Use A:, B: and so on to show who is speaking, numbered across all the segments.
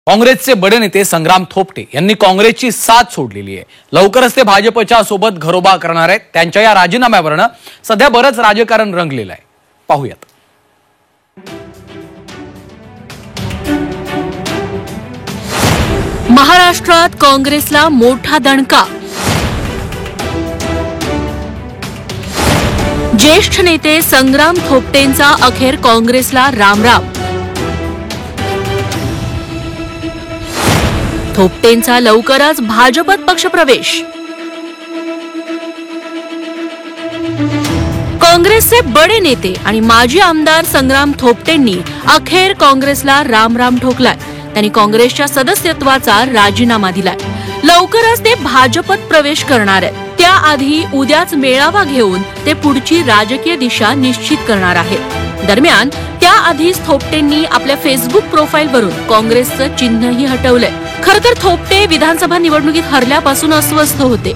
A: काँग्रेसचे बडे नेते संग्राम थोपटे यांनी काँग्रेसची साथ सोडलेली आहे। लवकरच ते भाजपच्या सोबत घरोबा करणार आहेत। त्यांच्या या राजीनाम्यावरनं सध्या बरंच राजकारण रंगलेलं आहे। पाहूयात।
B: महाराष्ट्रात काँग्रेसला मोठा दणका। ज्येष्ठ नेते संग्राम थोपटेंचा अखेर काँग्रेसला रामराम। थोपटेंचा लवकरच भाजपत पक्षप्रवेश। काँग्रेसचे बडे नेते आणि माजी आमदार संग्राम थोपटेंनी अखेर काँग्रेसला रामराम ठोकलाय। त्यांनी काँग्रेसच्या सदस्यत्वाचा राजीनामा दिलाय। लवकरच ते भाजपत प्रवेश करणार आहेत। त्याआधी उद्याच मेळावा घेऊन ते पुढची राजकीय दिशा निश्चित करणार आहेत। दरम्यान त्याआधीच थोपटेंनी आपल्या फेसबुक प्रोफाइलवरून काँग्रेसचं चिन्हही हटवलंय। खरतर थोपटे विधानसभा निवडणुकीत हरल्यापासून अस्वस्थ होते।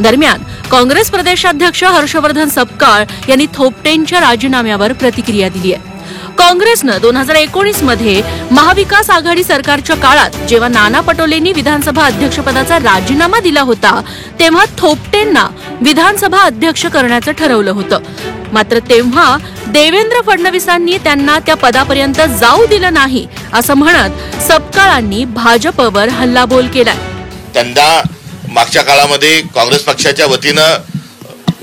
B: दरम्यान काँग्रेस प्रदेशाध्यक्ष हर्षवर्धन सपकाळ यांनी थोपटेंच्या राजीनाम्यावर प्रतिक्रिया दिली आहे। काँग्रेसनं 2019 मध्ये महाविकास आघाडी सरकारच्या काळात जेव्हा नाना पटोलेंनी विधानसभा अध्यक्षपदाचा राजीनामा दिला होता तेव्हा थोपटेंना विधानसभा अध्यक्ष करण्याचं ठरवलं होतं। मात्र तेव्हा देवेंद्र फडणवीसांनी त्यांना त्या पदापर्यंत जाऊ दिलं नाही असं म्हणत सपकाळांनी भाजपवर हल्लाबोल केलाय।
C: त्यांना मागच्या काळामध्ये काँग्रेस पक्षाच्या वतीनं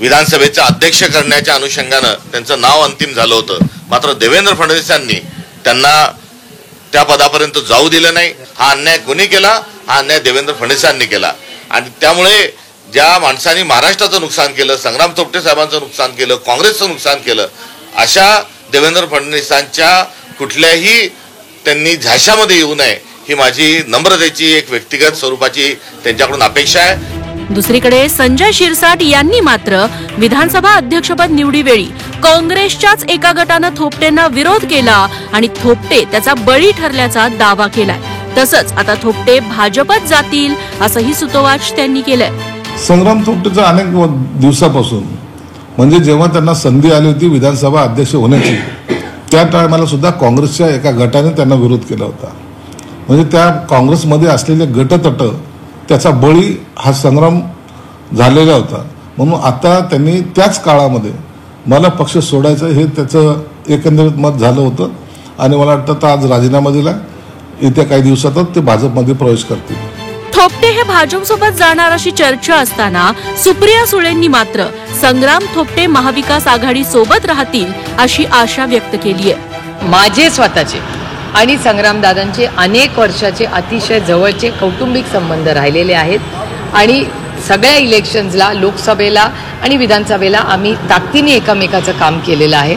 C: विधानसभेचा अध्यक्ष करण्याच्या अनुषंगानं त्यांचं नाव अंतिम झालं होतं। मात्र देवेंद्र फडणवीसांनी त्यांना त्या पदापर्यंत जाऊ दिलं नाही। हा अन्याय कोणी केला? हा अन्याय देवेंद्र फडणवीसांनी केला। आणि त्यामुळे ज्या माणसांनी महाराष्ट्राचं नुकसान केलं, संग्राम थोपटे साहेबांचं नुकसान केलं, काँग्रेसचं नुकसान केलं, अशा देवेंद्र फडणवीसांच्या कुठल्याही त्यांनी झाशामध्ये येऊ नये ही माझी नम्रतेची एक व्यक्तिगत स्वरूपाची त्यांच्याकडून अपेक्षा आहे।
B: दुसरीकडे संजय शिरसाट यांनी मात्र विधानसभा अध्यक्षपद निवडीवेळी काँग्रेसच्याच एका गटानं थोपटेंना विरोध केला आणि थोपटे त्याचा बळी ठरल्याचा दावा केलाय। तसंच आता थोपटे भाजपत जातील असंही सुतोवाच त्यांनी केलंय।
D: संग्राम थोपटेचा अनेक दिवसापासून म्हणजे जेव्हा त्यांना संधी आली होती विधानसभा अध्यक्ष होण्याची त्या टायमाला सुद्धा काँग्रेसच्या एका गटाने त्यांना विरोध केला होता। म्हणजे त्या काँग्रेसमध्ये असलेले गटतट त्याचा बळी हा संग्राम झालेला होता। म्हणून आता त्यांनी त्याच काळामध्ये मला पक्ष सोडायचं हे त्याचं एकंदरीत मत झालं होतं आणि मला वाटतं आज राजीनामा दिला। येत्या काही दिवसातच ते भाजपमध्ये प्रवेश करतील।
B: थोपटे हे भाजपसोबत जाणार अशी चर्चा असताना सुप्रिया सुळेंनी मात्र संग्राम थोपटे महाविकास आघाडी सोबत राहतील अशी आशा व्यक्त केली आहे।
E: माझे स्वतःचे आणि संग्रामदादांचे अनेक वर्षाचे अतिशय जवळचे कौटुंबिक संबंध राहिलेले आहेत आणि सगळ्या इलेक्शन्सला, लोकसभेला आणि विधानसभेला आम्ही ताकदीने एकमेकाचं काम केलेलं आहे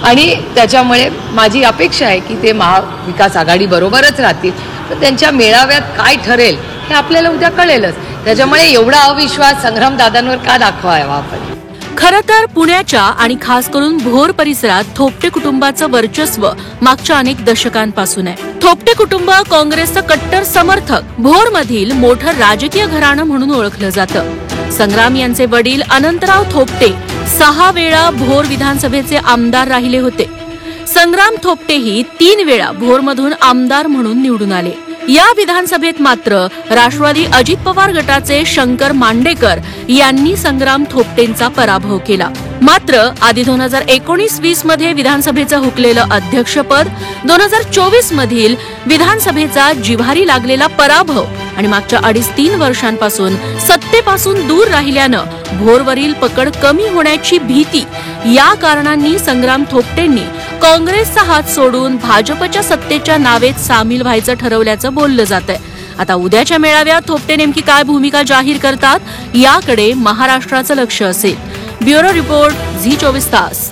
E: आणि त्याच्यामुळे माझी अपेक्षा आहे की ते महाविकास आघाडी बरोबरच राहतील। तर त्यांच्या मेळाव्यात काय ठरेल हे आपल्याला उद्या कळेलच। त्याच्यामुळे एवढा अविश्वास संग्रामदादांवर का दाखवावा आपण?
B: खरं तर पुण्याच्या आणि खास करून भोर परिसरात थोपटे कुटुंबाचं वर्चस्व मागच्या अनेक दशकांपासून आहे। थोपटे कुटुंब काँग्रेसचं कट्टर समर्थक, भोरमधील मोठं राजकीय घराणं म्हणून ओळखलं जातं। संग्राम यांचे वडील अनंतराव थोपटे 6 वेळा भोर विधानसभेचे आमदार राहिले होते। संग्राम थोपटेही 3 वेळा भोरमधून आमदार म्हणून निवडून आले। या विधानसभेत मात्र राष्ट्रवादी अजित पवार गटाचे शंकर मांडेकर यांनी संग्राम थोपटेंचा पराभव केला। मात्र आधी 2019-20 मध्ये विधानसभेचं हुकलेलं अध्यक्षपद, 2024 मधील विधानसभेचा जिव्हारी लागलेला पराभव आणि मागच्या 2.5-3 वर्षांपासून सत्तेपासून दूर राहिल्यानं भोरवरील पकड कमी होण्याची भीती या कारणांनी संग्राम थोपटेंनी काँग्रेसचा हात सोडून भाजपच्या सत्तेच्या नावेत सामील व्हायचं ठरवल्याचं बोललं जातंय। आता उद्याच्या मेळाव्यात थोपटे नेमकी काय भूमिका जाहीर करतात याकडे महाराष्ट्राचं लक्ष असेल। ब्युरो रिपोर्ट, झी 24 तास।